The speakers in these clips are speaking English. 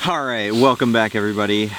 Alright, welcome back everybody.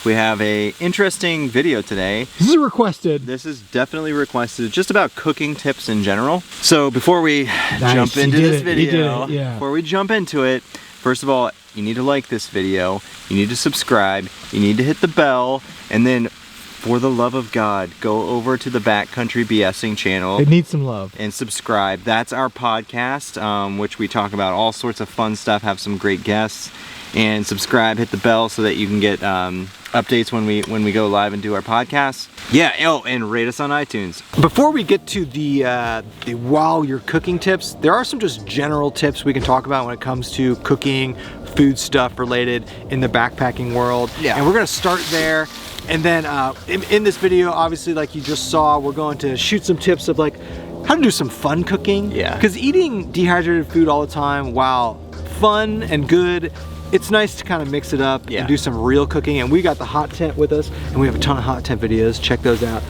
We have a interesting video today. This is requested. This is definitely requested, just about cooking tips in general. So before we jump into this video, before we jump into it, first of all, you need to like this video, you need to subscribe, you need to hit the bell, and then for the love of God, go over to the Backcountry BSing channel. It needs some love. And subscribe. That's our podcast, which we talk about all sorts of fun stuff, have some great guests. And subscribe, hit the bell so that you can get updates when we go live and do our podcast. Yeah, oh, and rate us on iTunes. Before we get to the while you're cooking tips, there are some just general tips we can talk about when it comes to cooking, food stuff related in the backpacking world. Yeah. And we're gonna start there. And then in this video, obviously, like you just saw, we're going to shoot some tips of like how to do some fun cooking. Yeah. Because eating dehydrated food all the time, while fun and good, it's nice to kind of mix it up and do some real cooking. And we got the hot tent with us, and we have a ton of hot tent videos. Check those out.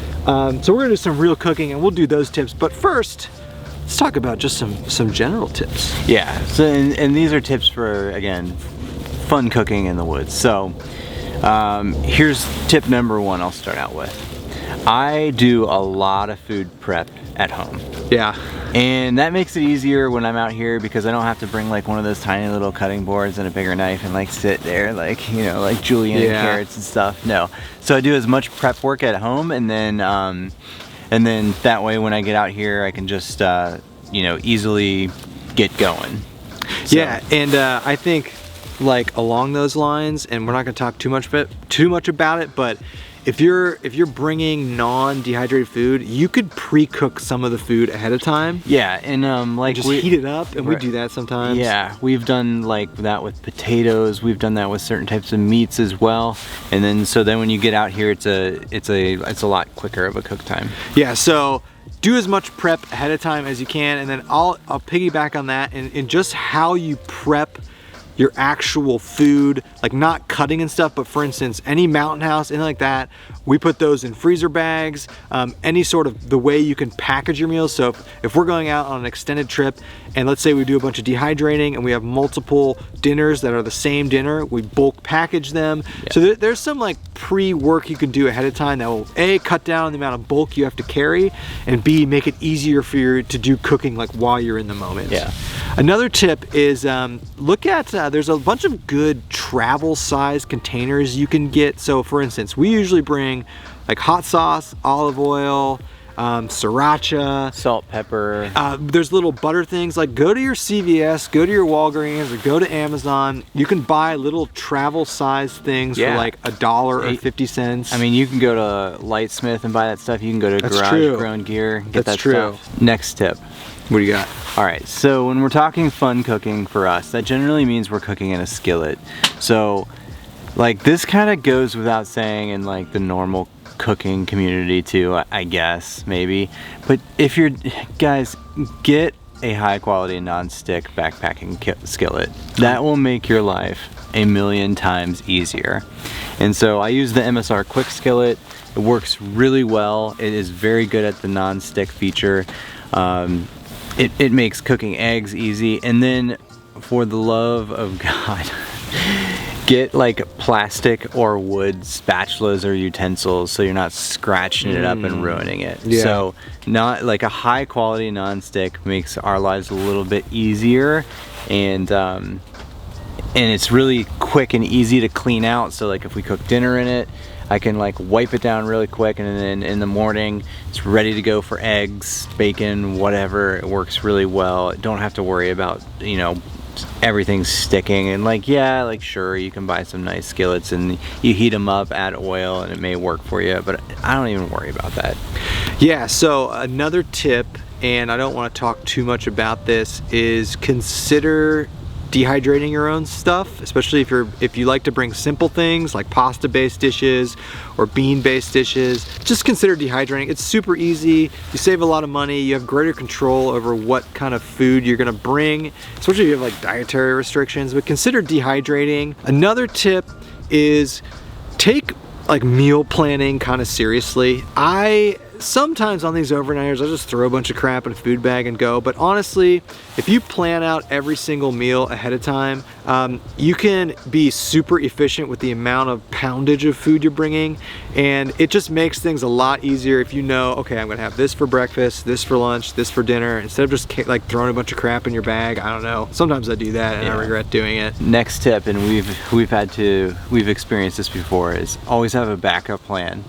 So we're gonna do some real cooking, and we'll do those tips. But first, let's talk about just some general tips. Yeah. So and these are tips for, again, fun cooking in the woods. So here's tip number one. I'll start out with. I do a lot of food prep at home. Yeah. And that makes it easier when I'm out here because I don't have to bring like one of those tiny little cutting boards and a bigger knife and like sit there like, you know, like julienne carrots and stuff. No. So I do as much prep work at home, and then that way when I get out here I can just you know, easily get going. So. Yeah, and I think like along those lines, and we're not going to talk too much about it, but if you're bringing non-dehydrated food, you could pre-cook some of the food ahead of time. Yeah, and like just heat it up, and we do that sometimes. Yeah, we've done like that with potatoes. We've done that with certain types of meats as well. And then so then when you get out here, it's a lot quicker of a cook time. Yeah, so do as much prep ahead of time as you can, and then I'll piggyback on that and just how you prep your actual food, like not cutting and stuff, but for instance, any mountain house, anything like that, we put those in freezer bags, any sort of the way you can package your meals. So if we're going out on an extended trip, and let's say we do a bunch of dehydrating and we have multiple dinners that are the same dinner, we bulk package them. Yeah. So there's some like pre-work you can do ahead of time that will A, cut down the amount of bulk you have to carry, and B, make it easier for you to do cooking like while you're in the moment. Yeah. Another tip is look at, there's a bunch of good travel size containers you can get. So for instance, we usually bring like hot sauce, olive oil, sriracha, salt, pepper. There's little butter things. Like go to your CVS, go to your Walgreens, or go to Amazon. You can buy little travel size things for like $1 or 50 cents. I mean, you can go to Lightsmith and buy that stuff. You can go to Garage Grown Gear and get that stuff. Next tip. What do you got? All right, so when we're talking fun cooking for us, that generally means we're cooking in a skillet. So like this kind of goes without saying in like the normal cooking community too, I guess, maybe. But if you're, guys, get a high quality non-stick backpacking skillet. That will make your life a million times easier. And so I use the MSR Quick Skillet. It works really well. It is very good at the non-stick feature. It makes cooking eggs easy. And then for the love of God, get like plastic or wood spatulas or utensils so you're not scratching it up and ruining it. Yeah. So not like a high quality non-stick makes our lives a little bit easier, and it's really quick and easy to clean out. So like if we cook dinner in it, I can like wipe it down really quick, and then in the morning it's ready to go for eggs, bacon, whatever. It works really well. Don't have to worry about, you know, everything's sticking. And like, yeah, like sure, you can buy some nice skillets and you heat them up, add oil, and it may work for you, but I don't even worry about that. Yeah, so another tip, and I don't want to talk too much about this, is consider dehydrating your own stuff, especially if you like to bring simple things like pasta based dishes or bean based dishes. Just consider dehydrating. It's super easy. You save a lot of money. You have greater control over what kind of food you're gonna bring, especially if you have like dietary restrictions, but consider dehydrating. Another tip is take like meal planning kind of seriously. sometimes on these overnighters, I'll just throw a bunch of crap in a food bag and go. But honestly, if you plan out every single meal ahead of time, you can be super efficient with the amount of poundage of food you're bringing. And it just makes things a lot easier if you know, okay, I'm gonna have this for breakfast, this for lunch, this for dinner, instead of just like throwing a bunch of crap in your bag. I don't know. Sometimes I do that and I regret doing it. Next tip, and we've experienced this before, is always have a backup plan.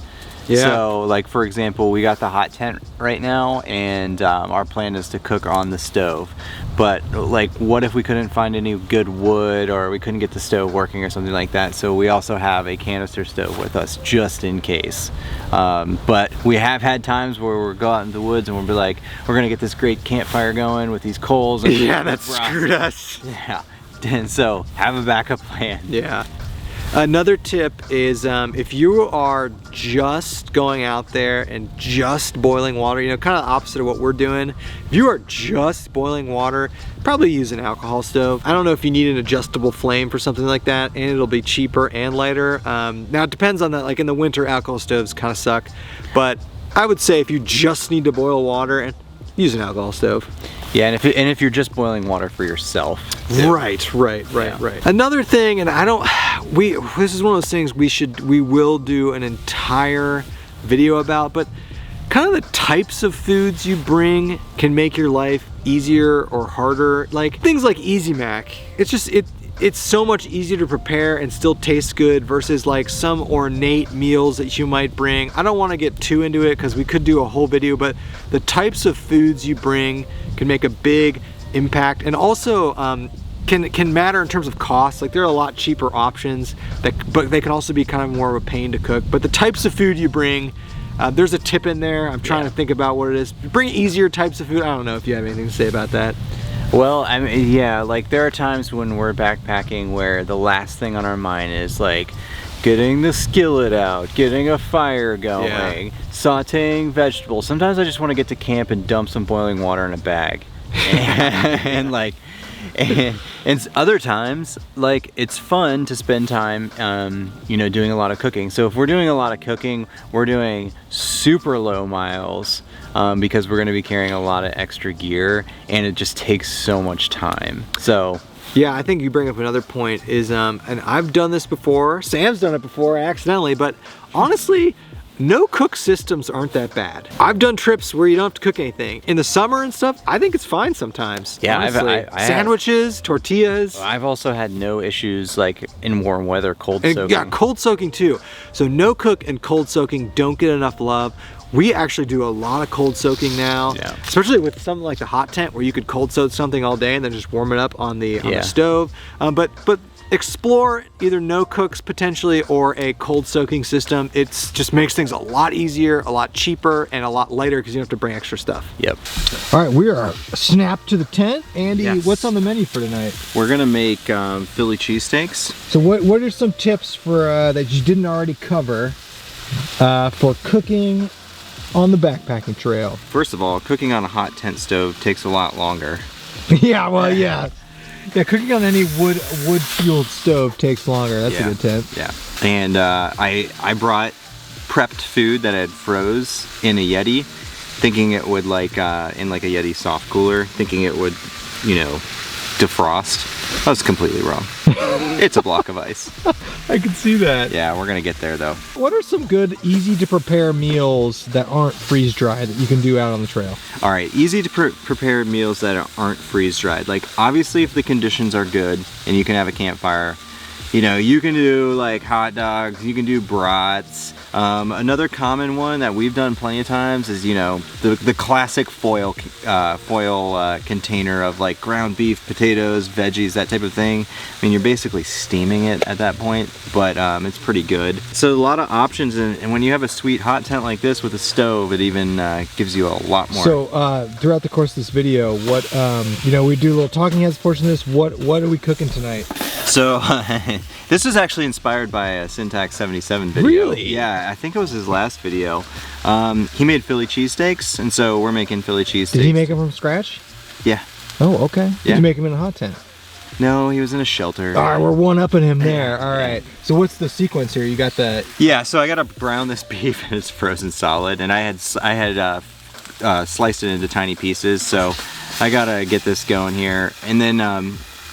Yeah. So like for example, we got the hot tent right now, and our plan is to cook on the stove. But like, what if we couldn't find any good wood, or we couldn't get the stove working or something like that? So we also have a canister stove with us just in case. But we have had times where we'll go out in the woods and we'll be like, we're gonna get this great campfire going with these coals. And yeah, that screwed us. Yeah. And so have a backup plan. Yeah. Another tip is if you are just going out there and just boiling water, you know, kind of the opposite of what we're doing. If you are just boiling water, probably use an alcohol stove. I don't know if you need an adjustable flame for something like that, and it'll be cheaper and lighter. Now it depends on that, like in the winter, alcohol stoves kind of suck, but I would say if you just need to boil water, and use an alcohol stove. Yeah, and if you're just boiling water for yourself. Too. Right. Another thing, and this is one of those things we will do an entire video about, but kind of the types of foods you bring can make your life easier or harder. Like things like Easy Mac. It's so much easier to prepare and still taste good versus like some ornate meals that you might bring. I don't want to get too into it because we could do a whole video, but the types of foods you bring can make a big impact, and also can matter in terms of cost. Like there are a lot cheaper options, but they can also be kind of more of a pain to cook. But the types of food you bring, there's a tip in there. I'm trying to think about what it is. Bring easier types of food. I don't know if you have anything to say about that. Well, I mean, yeah, like there are times when we're backpacking where the last thing on our mind is like getting the skillet out, getting a fire going, sauteing vegetables. Sometimes I just want to get to camp and dump some boiling water in a bag. And other times, like, it's fun to spend time, you know, doing a lot of cooking. So if we're doing a lot of cooking, we're doing super low miles because we're going to be carrying a lot of extra gear, and it just takes so much time. So yeah, I think you bring up another point is, and I've done this before, Sam's done it before accidentally, but honestly, no cook systems aren't that bad. I've done trips where you don't have to cook anything. In the summer and stuff, I think it's fine sometimes. Yeah, I sandwiches, tortillas. I've also had no issues like in warm weather, cold soaking. Yeah, cold soaking too. So no cook and cold soaking don't get enough love. We actually do a lot of cold soaking now, especially with something like the hot tent where you could cold soak something all day and then just warm it up on the stove. But explore either no cooks potentially or a cold soaking system. It just makes things a lot easier, a lot cheaper, and a lot lighter because you don't have to bring extra stuff. Yep. All right, we are snapped to the tent. Andy, what's on the menu for tonight? We're gonna make Philly cheesesteaks. So what are some tips for that you didn't already cover for cooking on the backpacking trail? First of all, cooking on a hot tent stove takes a lot longer. Yeah, well, yeah, cooking on any wood-fueled stove takes longer. That's a good tip. Yeah, and I brought prepped food that I had froze in a Yeti, thinking it would in like a Yeti soft cooler, thinking it would, you know, defrost. I was completely wrong. It's a block of ice. I can see that. Yeah, we're gonna get there though. What are some good, easy to prepare meals that aren't freeze dried that you can do out on the trail? All right, easy to prepare meals that aren't freeze dried. Like obviously if the conditions are good and you can have a campfire, you know, you can do like hot dogs, you can do brats. Another common one that we've done plenty of times is, you know, the classic foil container of like ground beef, potatoes, veggies, that type of thing. I mean, you're basically steaming it at that point, but it's pretty good. So a lot of options, and when you have a sweet hot tent like this with a stove, it even gives you a lot more. So throughout the course of this video, what you know, we do a little talking heads portion of this. What are we cooking tonight? So this was actually inspired by a Syntax 77 video. Really? Yeah, I think it was his last video. He made Philly cheesesteaks, and so we're making Philly cheesesteaks. Did he make them from scratch? Yeah. Oh, okay. Did you make them in a hot tent? No, he was in a shelter. All right, we're one-upping him there. All right. So what's the sequence here? You got the... Yeah, so I gotta brown this beef and it's frozen solid, and I had sliced it into tiny pieces, so I gotta get this going here. And then,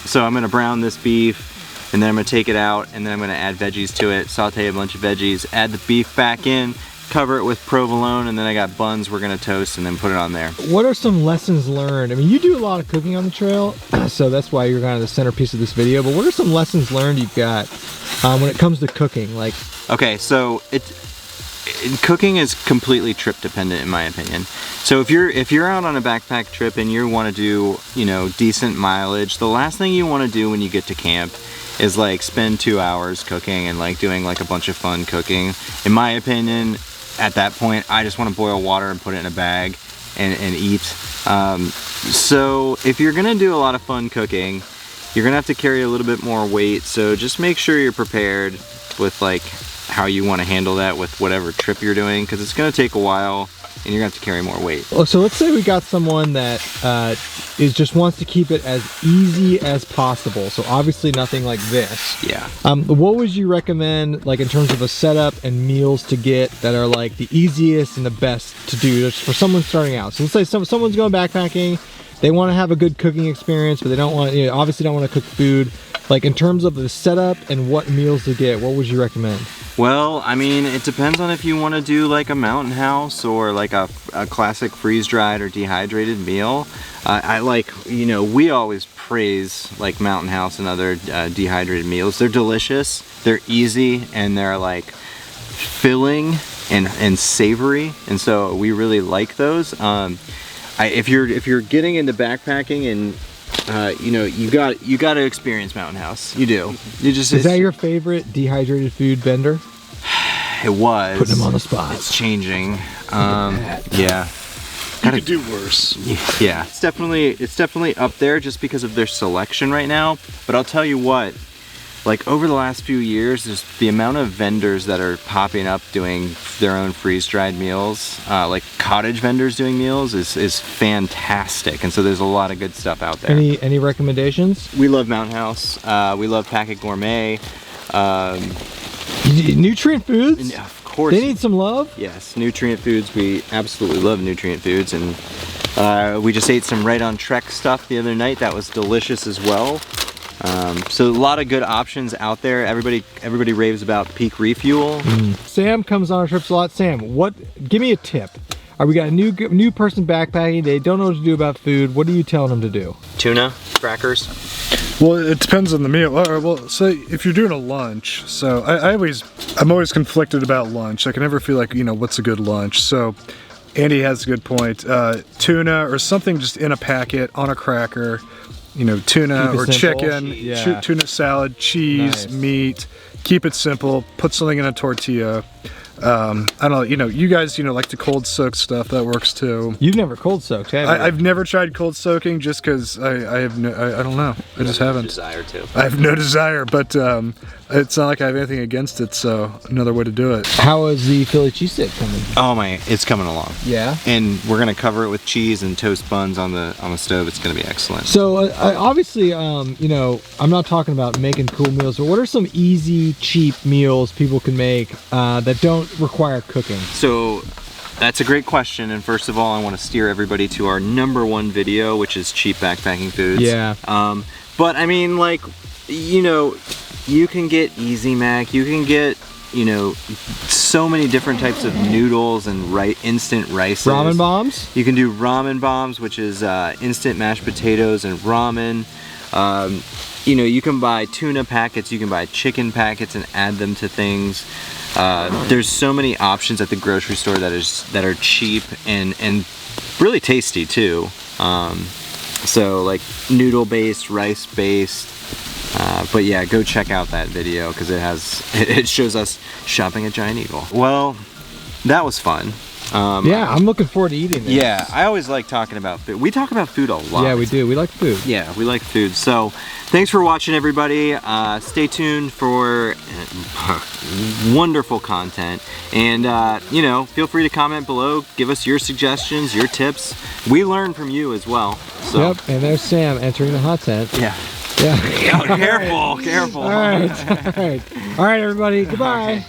so I'm gonna brown this beef, and then I'm gonna take it out, and then I'm gonna add veggies to it, saute a bunch of veggies, add the beef back in, cover it with provolone, and then I got buns we're gonna toast and then put it on there. What are some lessons learned? I mean, you do a lot of cooking on the trail, so that's why you're kind of the centerpiece of this video, but what are some lessons learned you've got when it comes to cooking? Like, okay, so cooking is completely trip dependent in my opinion. So if you're out on a backpack trip and you want to do, you know, decent mileage, the last thing you want to do when you get to camp is like spend 2 hours cooking and like doing like a bunch of fun cooking. In my opinion, at that point, I just want to boil water and put it in a bag and eat. So if you're gonna do a lot of fun cooking, you're gonna have to carry a little bit more weight. So just make sure you're prepared with like how you want to handle that with whatever trip you're doing, because it's gonna take a while and you're gonna have to carry more weight. Oh, so let's say we got someone that just wants to keep it as easy as possible. So obviously nothing like this. Yeah. What would you recommend, like in terms of a setup and meals to get that are like the easiest and the best to do for someone starting out? So let's say someone's going backpacking, they want to have a good cooking experience, but they don't want, you know, obviously don't want to cook food. Like in terms of the setup and what meals to get, what would you recommend? Well, I mean, it depends on if you want to do like a mountain house or like a classic freeze-dried or dehydrated meal. I like, you know, we always praise like mountain house and other dehydrated meals. They're delicious, they're easy, and they're like filling and savory, and so we really like those. If you're getting into backpacking and you know, you got to experience mountain house. You do. Is that your favorite dehydrated food vendor? It was. Putting them on the spot. It's changing. Yeah. You could do worse. Yeah. It's definitely up there just because of their selection right now. But I'll tell you what, like over the last few years, there's the amount of vendors that are popping up doing their own freeze-dried meals, like cottage vendors doing meals is fantastic. And so there's a lot of good stuff out there. Any recommendations? We love Mountain House. We love Packet Gourmet. Nutrient Foods? Of course. They need some love? Yes, Nutrient Foods. We absolutely love Nutrient Foods. And we just ate some Right on Trek stuff the other night. That was delicious as well. So a lot of good options out there. Everybody raves about Peak Refuel. Sam comes on our trips a lot. Sam, give me a tip. We got a new person backpacking. They don't know what to do about food. What are you telling them to do? Tuna, crackers. Well, it depends on the meal. All right, well, so if you're doing a lunch, so I'm always conflicted about lunch. I can never feel like, you know, what's a good lunch. So Andy has a good point. Tuna or something just in a packet on a cracker. You know, tuna or chicken, tuna salad, cheese, meat. Keep it simple. Put something in a tortilla. I don't know, you know, you guys, you know, like to cold soak stuff. That works too. You've never cold soaked, have you? I've never tried cold soaking just because I don't know. I just haven't. No desire to. I have no desire, but it's not like I have anything against it, so another way to do it. How is the Philly cheesesteak coming? Oh my, it's coming along. Yeah. And we're gonna cover it with cheese and toast buns on the stove. It's gonna be excellent. So obviously, you know, I'm not talking about making cool meals, but what are some easy, cheap meals people can make that don't require cooking? So that's a great question, and first of all I want to steer everybody to our #1 video, which is cheap backpacking foods. Yeah. But I mean, like, you know, you can get Easy Mac, you can get, you know, so many different types of noodles and instant rices. Ramen bombs? You can do ramen bombs, which is instant mashed potatoes and ramen. You know, you can buy tuna packets, you can buy chicken packets and add them to things. There's so many options at the grocery store that are cheap and really tasty too. So like noodle based, rice based. But yeah, go check out that video because it shows us shopping at Giant Eagle. Well, that was fun. Yeah, I'm looking forward to eating this. Yeah, I always like talking about food. We talk about food a lot. Yeah, we do. We like food. Yeah, we like food. So thanks for watching, everybody. Stay tuned for wonderful content. And, you know, feel free to comment below. Give us your suggestions, your tips. We learn from you as well. So. Yep, and there's Sam entering the hot tent. Yeah. Yeah. Oh, careful, careful. All right, everybody. Goodbye.